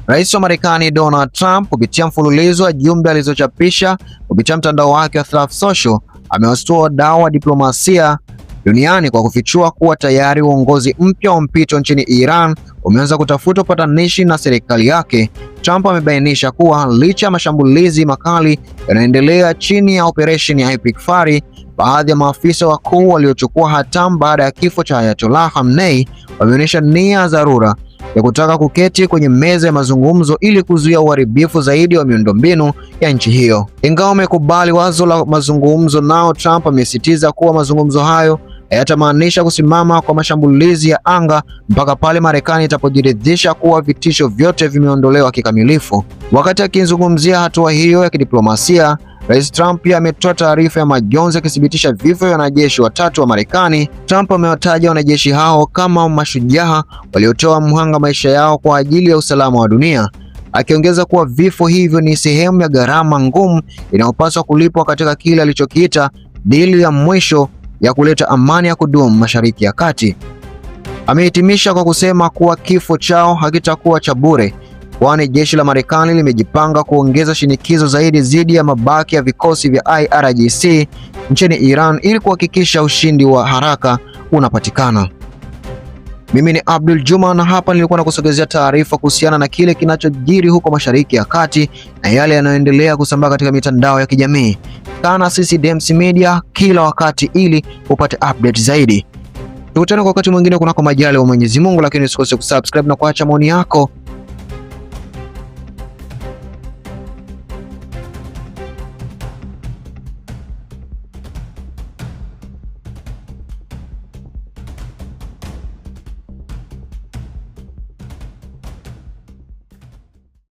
Rais wa Marekani Donald Trump kupitia mfululizo wa jumbe alizochapisha kupitia mtandao wake wa Truth Social amewashtua wadau wa diplomasia duniani kwa kufichua kuwa tayari uongozi mpya wa mpito nchini Iran umeanza kutafuta upatanishi na serikali yake. Trump amebainisha kuwa licha ya mashambulizi makali yanaendelea chini ya operesheni ya Epic Fury, baadhi ya maafisa wakuu waliochukua hatamu baada ya kifo cha Ayatollah Khamenei wameonyesha nia ya dharura ya kutaka kuketi kwenye meza ya mazungumzo ili kuzuia uharibifu zaidi wa miundombinu ya nchi hiyo. Ingawa amekubali wazo la mazungumzo nao, Trump amesisitiza kuwa mazungumzo hayo hayatamaanisha kusimama kwa mashambulizi ya anga mpaka pale Marekani itapojiridhisha kuwa vitisho vyote vimeondolewa kikamilifu. Wakati akizungumzia hatua hiyo ya kidiplomasia, Rais Trump pia ametoa taarifa ya majonzi akithibitisha vifo vya wanajeshi watatu wa Marekani. Trump amewataja wanajeshi hao kama mashujaa waliotoa mhanga maisha yao kwa ajili ya usalama wa dunia, akiongeza kuwa vifo hivyo ni sehemu ya gharama ngumu inayopaswa kulipwa katika kile alichokiita dili ya mwisho ya kuleta amani ya kudumu Mashariki ya Kati. Amehitimisha kwa kusema kuwa kifo chao hakitakuwa cha bure, kwani jeshi la Marekani limejipanga kuongeza shinikizo zaidi dhidi ya mabaki ya vikosi vya IRGC nchini Iran ili kuhakikisha ushindi wa haraka unapatikana. Mimi ni Abdul Juma na hapa nilikuwa nakusogezea taarifa kuhusiana na kile kinachojiri huko Mashariki ya Kati na yale yanayoendelea kusambaa katika mitandao ya kijamii. Kaa na sisi Dems Media kila wakati ili upate update zaidi. Tukutane kwa wakati mwingine kunako majaliwa wa Mwenyezi Mungu, lakini usikose kusubscribe na kuacha maoni yako